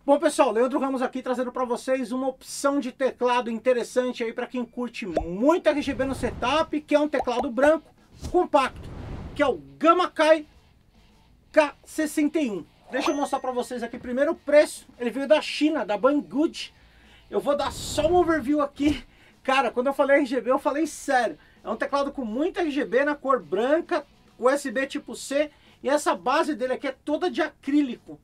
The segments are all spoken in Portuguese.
Bom pessoal, Leandro Ramos aqui trazendo para vocês uma opção de teclado interessante aí para quem curte muito RGB no setup, que é um teclado branco compacto, que é o Gamakei K61. Deixa eu mostrar para vocês aqui primeiro o preço. Ele veio da China, da Banggood. Eu vou dar só um overview aqui. Cara, quando eu falei RGB, eu falei sério. É um teclado com muita RGB na cor branca, USB tipo C, e essa base dele aqui é toda de acrílico.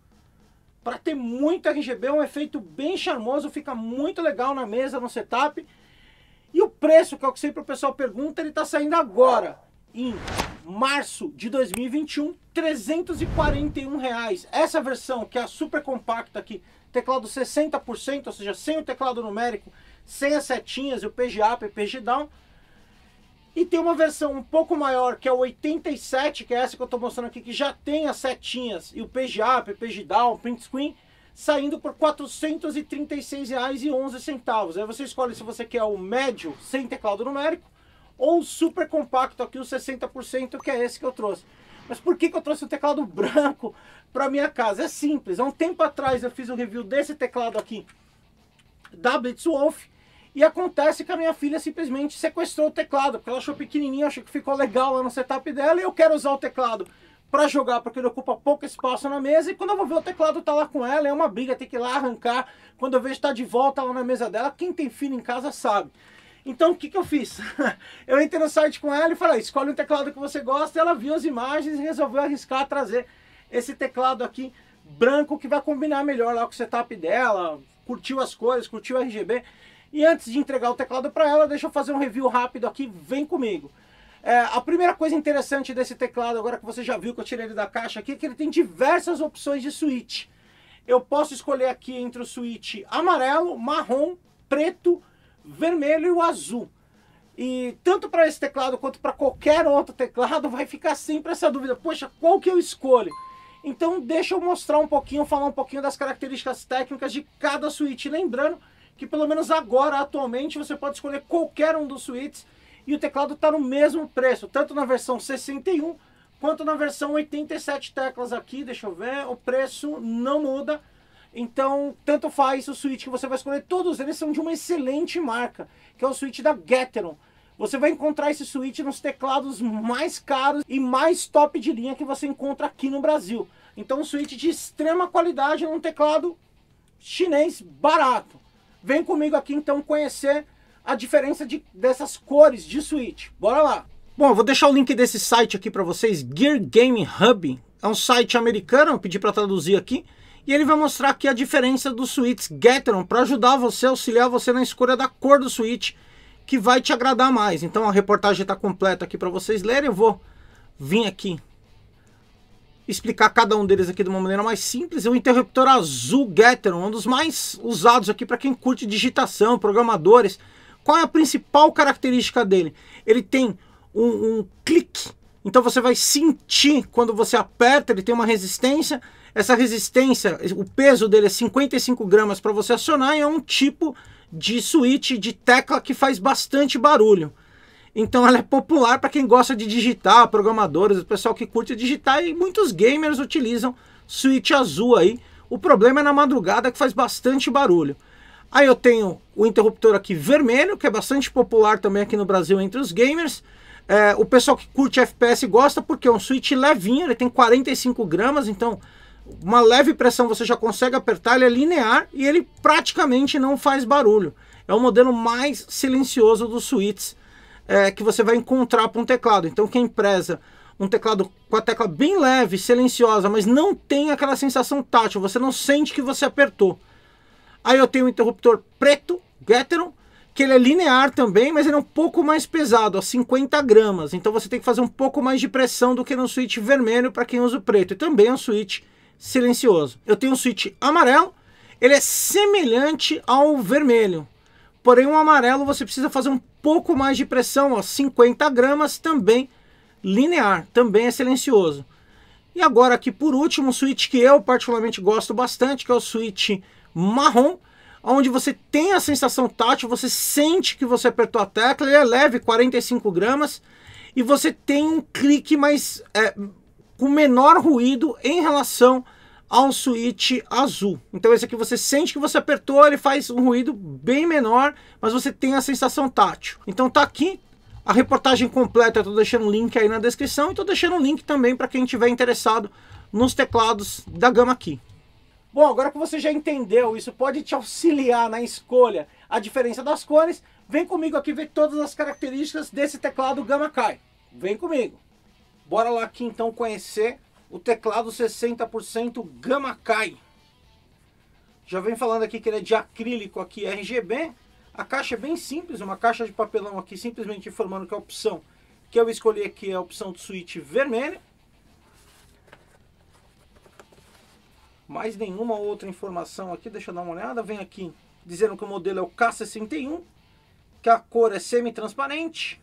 Para ter muito RGB, é um efeito bem charmoso, fica muito legal na mesa, no setup. E o preço, que é o que sempre o pessoal pergunta, ele está saindo agora, em março de 2021, R$ 341. Essa versão, que é a super compacta aqui, teclado 60%, ou seja, sem o teclado numérico, sem as setinhas e o page up e page down. E tem uma versão um pouco maior, que é o 87, que é essa que eu estou mostrando aqui, que já tem as setinhas e o page up, page down, print screen, saindo por R$ 436,11. Aí você escolhe se você quer o médio, sem teclado numérico, ou o super compacto aqui, o 60%, que é esse que eu trouxe. Mas por que eu trouxe o teclado branco para minha casa? É simples. Há um tempo atrás eu fiz um review desse teclado aqui, da Blitzwolf, e acontece que a minha filha simplesmente sequestrou o teclado, porque ela achou pequenininho, achou que ficou legal lá no setup dela, e eu quero usar o teclado para jogar, porque ele ocupa pouco espaço na mesa, e quando eu vou ver o teclado tá lá com ela, é uma briga, tem que ir lá arrancar, quando eu vejo tá de volta lá na mesa dela, quem tem filho em casa sabe. Então o que eu fiz? Eu entrei no site com ela e falei, escolhe um teclado que você gosta, e ela viu as imagens e resolveu arriscar trazer esse teclado aqui branco, que vai combinar melhor lá com o setup dela, curtiu as cores, curtiu o RGB. E antes de entregar o teclado para ela, deixa eu fazer um review rápido aqui, vem comigo. A primeira coisa interessante desse teclado, agora que você já viu que eu tirei ele da caixa aqui, é que ele tem diversas opções de switch. Eu posso escolher aqui entre o switch amarelo, marrom, preto, vermelho e o azul. E tanto para esse teclado quanto para qualquer outro teclado vai ficar sempre essa dúvida, poxa, qual que eu escolho? Então deixa eu mostrar um pouquinho, falar um pouquinho das características técnicas de cada switch, lembrando que pelo menos agora, atualmente, você pode escolher qualquer um dos switches e o teclado está no mesmo preço, tanto na versão 61 quanto na versão 87 teclas aqui, deixa eu ver, o preço não muda, então tanto faz o switch que você vai escolher, todos eles são de uma excelente marca, que é o switch da Gateron. Você vai encontrar esse switch nos teclados mais caros e mais top de linha que você encontra aqui no Brasil. Então um switch de extrema qualidade num teclado chinês barato. Vem comigo aqui então conhecer a diferença dessas cores de switch. Bora lá! Bom, eu vou deixar o link desse site aqui para vocês, Gear Game Hub. É um site americano, eu pedi para traduzir aqui. E ele vai mostrar aqui a diferença dos switches Gateron para ajudar você, auxiliar você na escolha da cor do switch que vai te agradar mais. Então a reportagem está completa aqui para vocês lerem. Eu vou vir aqui explicar cada um deles aqui de uma maneira mais simples. O interruptor azul Gateron, um dos mais usados aqui para quem curte digitação, programadores. Qual é a principal característica dele? Ele tem um clique, então você vai sentir quando você aperta, ele tem uma resistência. Essa resistência, o peso dele é 55 gramas para você acionar, e é um tipo de switch, de tecla que faz bastante barulho. Então ela é popular para quem gosta de digitar, programadores, o pessoal que curte digitar, e muitos gamers utilizam switch azul aí. O problema é na madrugada, que faz bastante barulho. Aí eu tenho o interruptor aqui vermelho, que é bastante popular também aqui no Brasil entre os gamers. O pessoal que curte FPS gosta porque é um switch levinho, ele tem 45 gramas, então uma leve pressão você já consegue apertar, ele é linear e ele praticamente não faz barulho. É o modelo mais silencioso dos switches que você vai encontrar para um teclado. Então quem preza um teclado com a tecla bem leve, silenciosa, mas não tem aquela sensação tátil, você não sente que você apertou. Aí eu tenho o interruptor preto, Gateron, que ele é linear também, mas ele é um pouco mais pesado, a 50 gramas. Então você tem que fazer um pouco mais de pressão do que no switch vermelho para quem usa o preto. E também é um switch silencioso. Eu tenho um switch amarelo, ele é semelhante ao vermelho. Porém o amarelo você precisa fazer um pouco mais de pressão, ó, 50 gramas, também linear, também é silencioso. E agora aqui por último, um switch que eu particularmente gosto bastante, que é o switch marrom, onde você tem a sensação tátil, você sente que você apertou a tecla, ele é leve, 45 gramas, e você tem um clique mais com menor ruído em relação ao switch azul. Então esse aqui você sente que você apertou, ele faz um ruído bem menor, mas você tem a sensação tátil. Então tá aqui a reportagem completa, eu tô deixando um link aí na descrição e tô deixando um link também para quem tiver interessado nos teclados da gama aqui. Bom, agora que você já entendeu, isso pode te auxiliar na escolha, a diferença das cores, vem comigo aqui ver todas as características desse teclado Gamma Key. Vem comigo. Bora lá aqui então conhecer o teclado 60% Gamma Key. Já vem falando aqui que ele é de acrílico aqui RGB. A caixa é bem simples, uma caixa de papelão aqui simplesmente informando que a opção que eu escolhi aqui é a opção de switch vermelho. Mais nenhuma outra informação aqui, deixa eu dar uma olhada. Vem aqui dizendo que o modelo é o K61, que a cor é semi-transparente,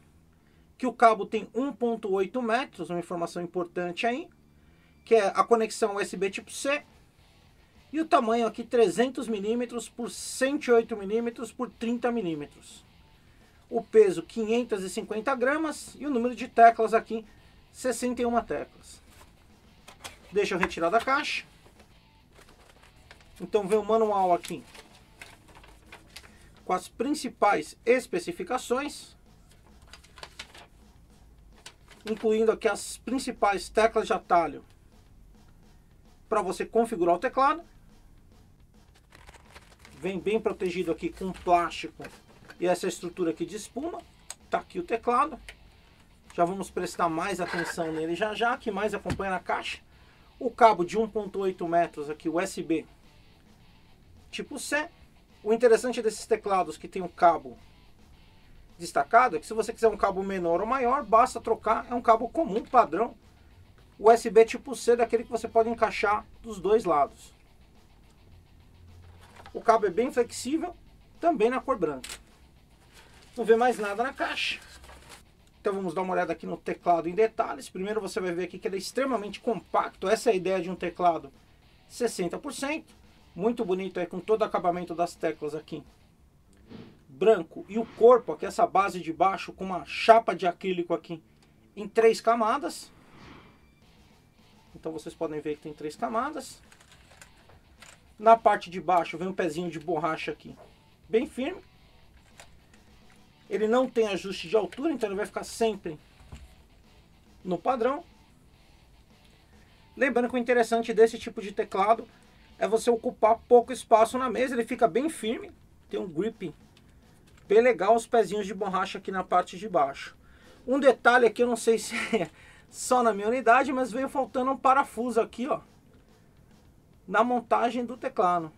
que o cabo tem 1.8 metros, uma informação importante aí, que é a conexão USB tipo C, e o tamanho aqui 300 mm por 108 mm por 30 mm. O peso 550 gramas e o número de teclas aqui 61 teclas. Deixa eu retirar da caixa. Então vem o manual aqui com as principais especificações, incluindo aqui as principais teclas de atalho para você configurar o teclado. Vem bem protegido aqui com plástico e essa estrutura aqui de espuma. Tá aqui o teclado. Já vamos prestar mais atenção nele já, que mais acompanha na caixa. O cabo de 1.8 metros aqui, USB tipo C. O interessante desses teclados que tem um cabo destacado é que se você quiser um cabo menor ou maior, basta trocar, é um cabo comum, padrão, USB tipo C, daquele que você pode encaixar dos dois lados. O cabo é bem flexível, também na cor branca. Não vê mais nada na caixa. Então vamos dar uma olhada aqui no teclado em detalhes. Primeiro você vai ver aqui que ele é extremamente compacto. Essa é a ideia de um teclado 60%. Muito bonito aí, com todo o acabamento das teclas aqui branco, e o corpo aqui, essa base de baixo com uma chapa de acrílico aqui em 3 camadas. Então vocês podem ver que tem 3 camadas. Na parte de baixo vem um pezinho de borracha aqui bem firme. Ele não tem ajuste de altura, então ele vai ficar sempre no padrão. Lembrando que o interessante desse tipo de teclado é você ocupar pouco espaço na mesa, ele fica bem firme, tem um grip bem legal, os pezinhos de borracha aqui na parte de baixo. Um detalhe aqui, eu não sei se é só na minha unidade, mas veio faltando um parafuso aqui, ó, na montagem do teclado.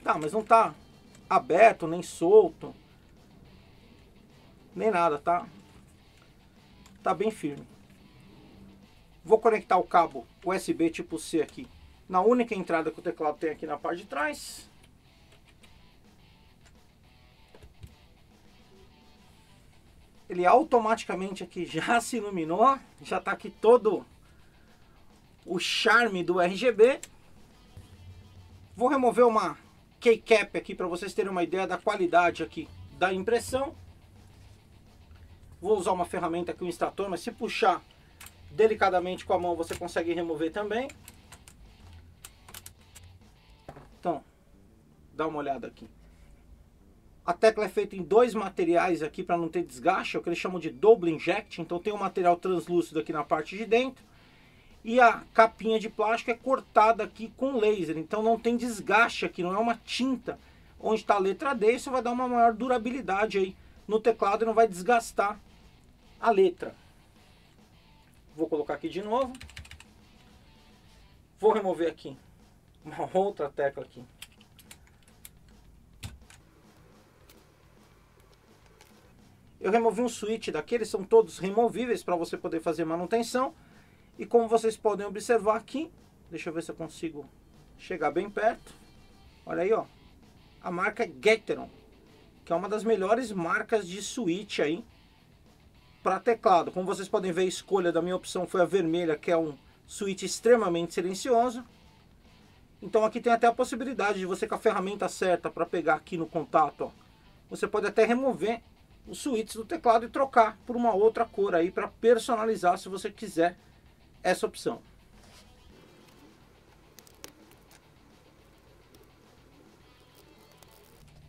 Tá, mas não tá aberto, nem solto, nem nada, tá? Tá bem firme. Vou conectar o cabo USB tipo C aqui na única entrada que o teclado tem aqui na parte de trás. Ele automaticamente aqui já se iluminou, já está aqui todo o charme do RGB. Vou remover uma keycap aqui para vocês terem uma ideia da qualidade aqui da impressão. Vou usar uma ferramenta aqui, um extrator, mas se puxar delicadamente com a mão você consegue remover também. Então, dá uma olhada aqui. A tecla é feita em 2 materiais aqui para não ter desgaste, é o que eles chamam de double inject. Então tem um material translúcido aqui na parte de dentro e a capinha de plástico é cortada aqui com laser. Então não tem desgaste aqui, não é uma tinta onde está a letra D. Isso vai dar uma maior durabilidade aí no teclado e não vai desgastar a letra. Vou colocar aqui de novo. Vou remover aqui uma outra tecla aqui. Eu removi um switch daqueles, são todos removíveis para você poder fazer manutenção. E como vocês podem observar aqui, deixa eu ver se eu consigo chegar bem perto. Olha aí, ó, a marca Gateron, que é uma das melhores marcas de switch aí para teclado. Como vocês podem ver, a escolha da minha opção foi a vermelha, que é um switch extremamente silencioso. Então aqui tem até a possibilidade de você, com a ferramenta certa para pegar aqui no contato, ó, você pode até remover os switches do teclado e trocar por uma outra cor aí para personalizar, se você quiser essa opção.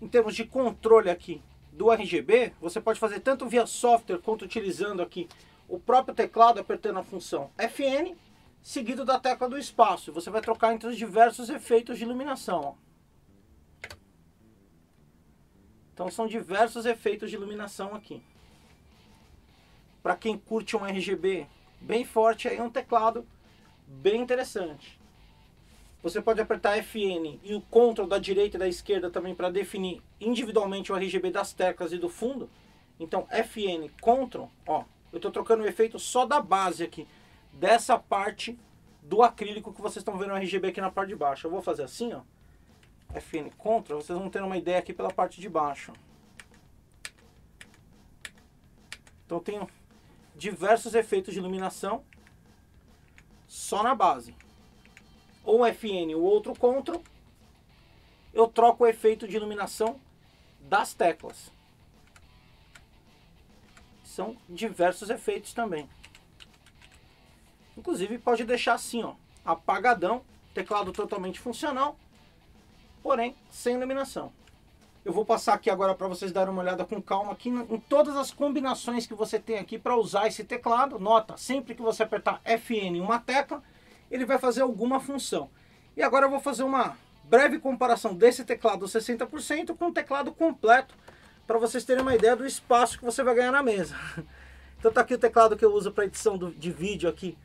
em termos de controle aqui do RGB, você pode fazer tanto via software quanto utilizando aqui o próprio teclado, apertando a função FN, seguido da tecla do espaço. Você vai trocar entre os diversos efeitos de iluminação. Ó. Então são diversos efeitos de iluminação aqui. Para quem curte um RGB bem forte, aí é um teclado bem interessante. Você pode apertar FN e o Ctrl da direita e da esquerda também para definir individualmente o RGB das teclas e do fundo. Então FN, Ctrl, ó, eu estou trocando o efeito só da base aqui, dessa parte do acrílico que vocês estão vendo o RGB aqui na parte de baixo. Eu vou fazer assim, ó, FN, Ctrl, vocês vão ter uma ideia aqui pela parte de baixo. Então eu tenho diversos efeitos de iluminação só na base. Ou FN, o outro Ctrl, eu troco o efeito de iluminação das teclas. São diversos efeitos também. Inclusive pode deixar assim, ó, apagadão, teclado totalmente funcional, porém sem iluminação. Eu vou passar aqui agora para vocês darem uma olhada com calma aqui em todas as combinações que você tem aqui para usar esse teclado. Nota, sempre que você apertar FN em uma tecla, ele vai fazer alguma função. E agora eu vou fazer uma breve comparação desse teclado 60% com o teclado completo, para vocês terem uma ideia do espaço que você vai ganhar na mesa. Então tá aqui o teclado que eu uso para edição de vídeo aqui,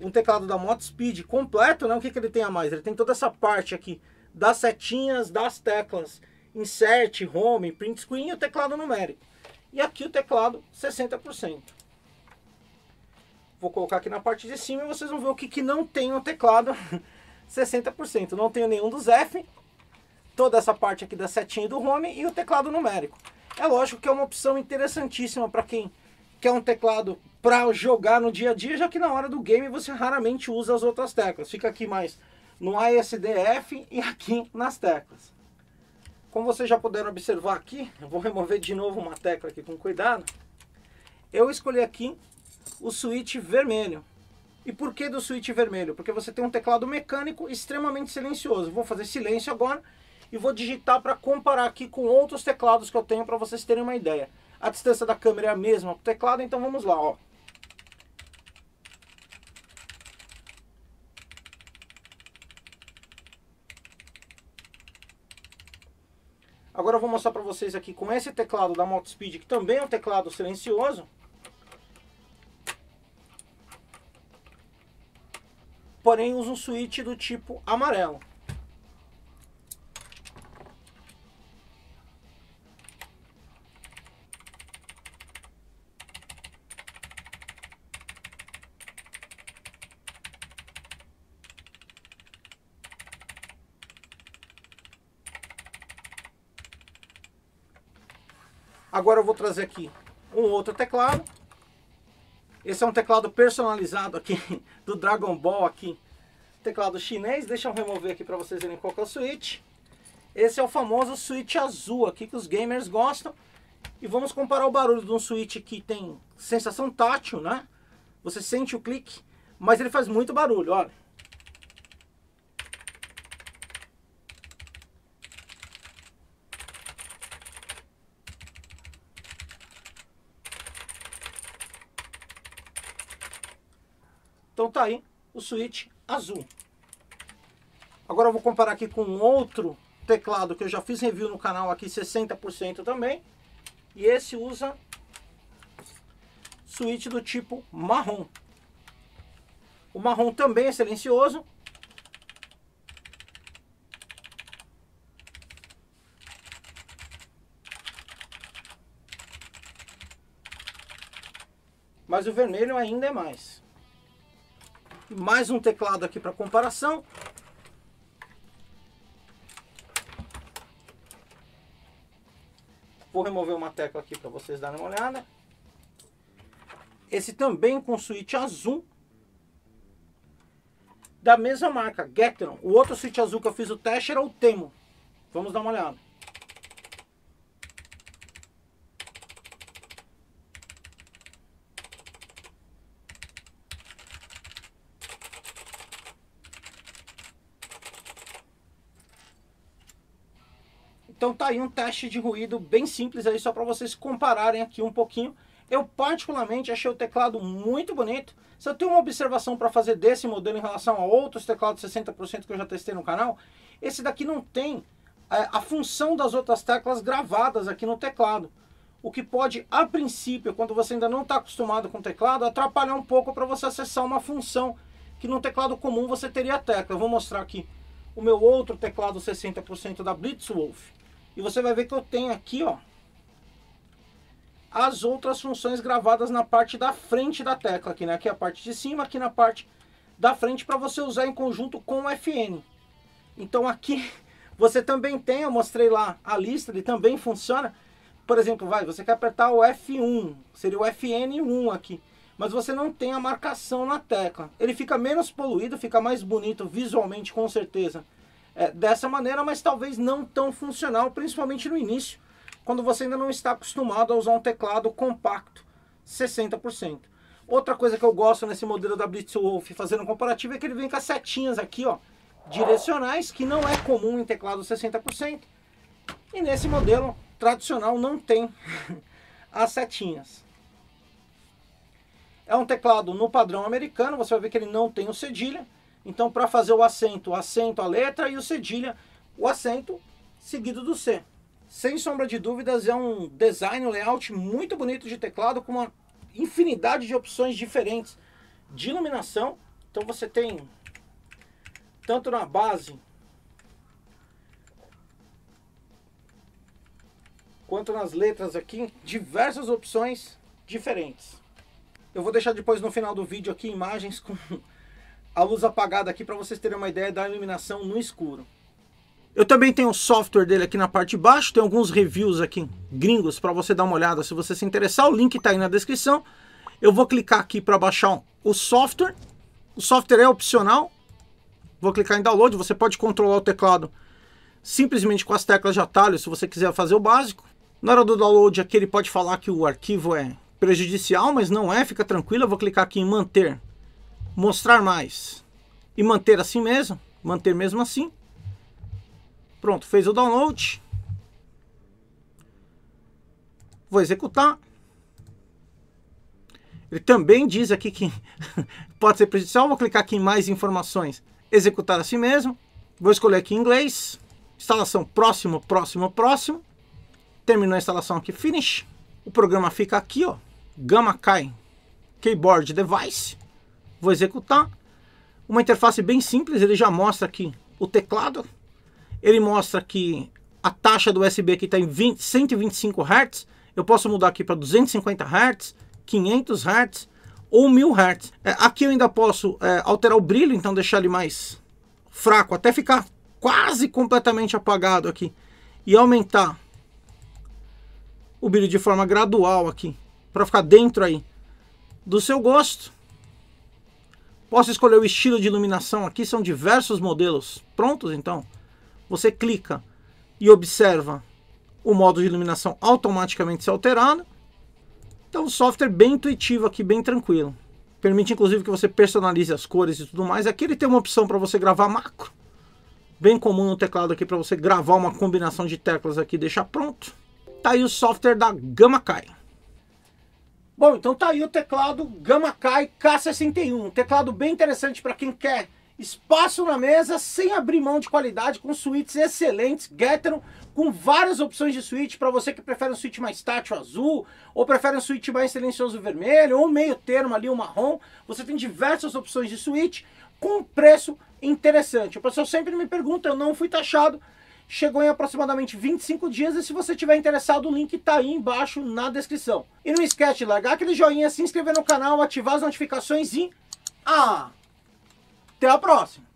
um teclado da Modspeed completo, né? O que ele tem a mais? Ele tem toda essa parte aqui das setinhas, das teclas, Insert, Home, Print Screen e o teclado numérico. E aqui o teclado 60%. Vou colocar aqui na parte de cima e vocês vão ver o que não tem no teclado 60%. Não tenho nenhum dos F, toda essa parte aqui da setinha e do Home e o teclado numérico. É lógico que é uma opção interessantíssima para quem quer um teclado para jogar no dia a dia, já que na hora do game você raramente usa as outras teclas. Fica aqui mais no ASDF e aqui nas teclas. Como vocês já puderam observar aqui, eu vou remover de novo uma tecla aqui com cuidado. Eu escolhi aqui o switch vermelho. E por que do switch vermelho? Porque você tem um teclado mecânico extremamente silencioso. Vou fazer silêncio agora e vou digitar para comparar aqui com outros teclados que eu tenho para vocês terem uma ideia. A distância da câmera é a mesma para o teclado, então vamos lá, ó. Agora eu vou mostrar para vocês aqui com esse teclado da Modspeed, que também é um teclado silencioso. Porém usa um switch do tipo amarelo. Agora eu vou trazer aqui um outro teclado. Esse é um teclado personalizado aqui do Dragon Ball aqui. Teclado chinês. Deixa eu remover aqui para vocês verem qual que é o switch. Esse é o famoso switch azul aqui que os gamers gostam. E vamos comparar o barulho de um switch que tem sensação tátil, né? Você sente o clique, mas ele faz muito barulho, olha. Então tá aí o switch azul. Agora eu vou comparar aqui com outro teclado que eu já fiz review no canal aqui, 60% também. E esse usa switch do tipo marrom. O marrom também é silencioso. Mas o vermelho ainda é mais. Mais um teclado aqui para comparação. Vou remover uma tecla aqui para vocês darem uma olhada. Esse também com switch azul. Da mesma marca, Gateron. O outro switch azul que eu fiz o teste era o Temo. Vamos dar uma olhada. Então tá aí um teste de ruído bem simples aí, só para vocês compararem aqui um pouquinho. Eu particularmente achei o teclado muito bonito. Se eu tenho uma observação para fazer desse modelo em relação a outros teclados 60% que eu já testei no canal, esse daqui não tem a função das outras teclas gravadas aqui no teclado. O que pode, a princípio, quando você ainda não está acostumado com o teclado, atrapalhar um pouco para você acessar uma função que no teclado comum você teria a tecla. Eu vou mostrar aqui o meu outro teclado 60% da Blitzwolf. E você vai ver que eu tenho aqui, ó, as outras funções gravadas na parte da frente da tecla, aqui, né? Aqui a parte de cima, aqui na parte da frente, para você usar em conjunto com o FN. Então aqui você também tem, eu mostrei lá a lista, ele também funciona. Por exemplo, você quer apertar o F1, seria o FN1 aqui, mas você não tem a marcação na tecla. Ele fica menos poluído, fica mais bonito visualmente, com certeza, dessa maneira, mas talvez não tão funcional, principalmente no início, quando você ainda não está acostumado a usar um teclado compacto 60%. Outra coisa que eu gosto nesse modelo da Blitzwolf, fazendo um comparativo, é que ele vem com as setinhas aqui, ó, direcionais, que não é comum em teclado 60%. E nesse modelo tradicional não tem as setinhas. É um teclado no padrão americano, você vai ver que ele não tem o cedilha. Então, para fazer o acento, a letra, e o cedilha, o acento seguido do C. Sem sombra de dúvidas, é um design, um layout muito bonito de teclado, com uma infinidade de opções diferentes de iluminação. Então você tem, tanto na base, quanto nas letras aqui, diversas opções diferentes. Eu vou deixar depois no final do vídeo aqui imagens com a luz apagada aqui, para vocês terem uma ideia da iluminação no escuro. Eu também tenho o software dele aqui na parte de baixo, tem alguns reviews aqui gringos para você dar uma olhada se você se interessar, o link está aí na descrição. Eu vou clicar aqui para baixar o software é opcional, vou clicar em download, você pode controlar o teclado simplesmente com as teclas de atalho se você quiser fazer o básico. Na hora do download aqui ele pode falar que o arquivo é prejudicial, mas não é, fica tranquilo. Eu vou clicar aqui em manter, mostrar mais e manter assim mesmo, manter mesmo assim. Pronto, fez o download. Vou executar. Ele também diz aqui que pode ser prejudicial. Vou clicar aqui em mais informações, executar assim mesmo. Vou escolher aqui em inglês. Instalação próximo, próximo, próximo. Terminou a instalação aqui, finish. O programa fica aqui, ó, Gamakai Keyboard Device. Vou executar. Uma interface bem simples, ele já mostra aqui o teclado. Ele mostra que a taxa do USB aqui está em 125 Hz. Eu posso mudar aqui para 250 Hz, 500 Hz ou 1000 Hz. Aqui eu ainda posso alterar o brilho, então deixar ele mais fraco, até ficar quase completamente apagado aqui. E aumentar o brilho de forma gradual aqui, para ficar dentro aí do seu gosto. Posso escolher o estilo de iluminação aqui, são diversos modelos prontos, então você clica e observa o modo de iluminação automaticamente ser alterado. Então um software bem intuitivo aqui, bem tranquilo. Permite inclusive que você personalize as cores e tudo mais. Aqui ele tem uma opção para você gravar macro, bem comum no teclado aqui, para você gravar uma combinação de teclas aqui e deixar pronto. Tá aí o software da Gamakai. Bom, então tá aí o teclado Gamakai K61. Um teclado bem interessante para quem quer espaço na mesa, sem abrir mão de qualidade, com suítes excelentes, Gateron, com várias opções de suíte, para você que prefere um suíte mais tátil azul, ou prefere um suíte mais silencioso vermelho, ou meio termo ali, um marrom. Você tem diversas opções de suíte, com preço interessante. O pessoal sempre me pergunta, eu não fui taxado, chegou em aproximadamente 25 dias, e se você tiver interessado, o link está aí embaixo na descrição. E não esquece de largar aquele joinha, se inscrever no canal, ativar as notificações e... até a próxima!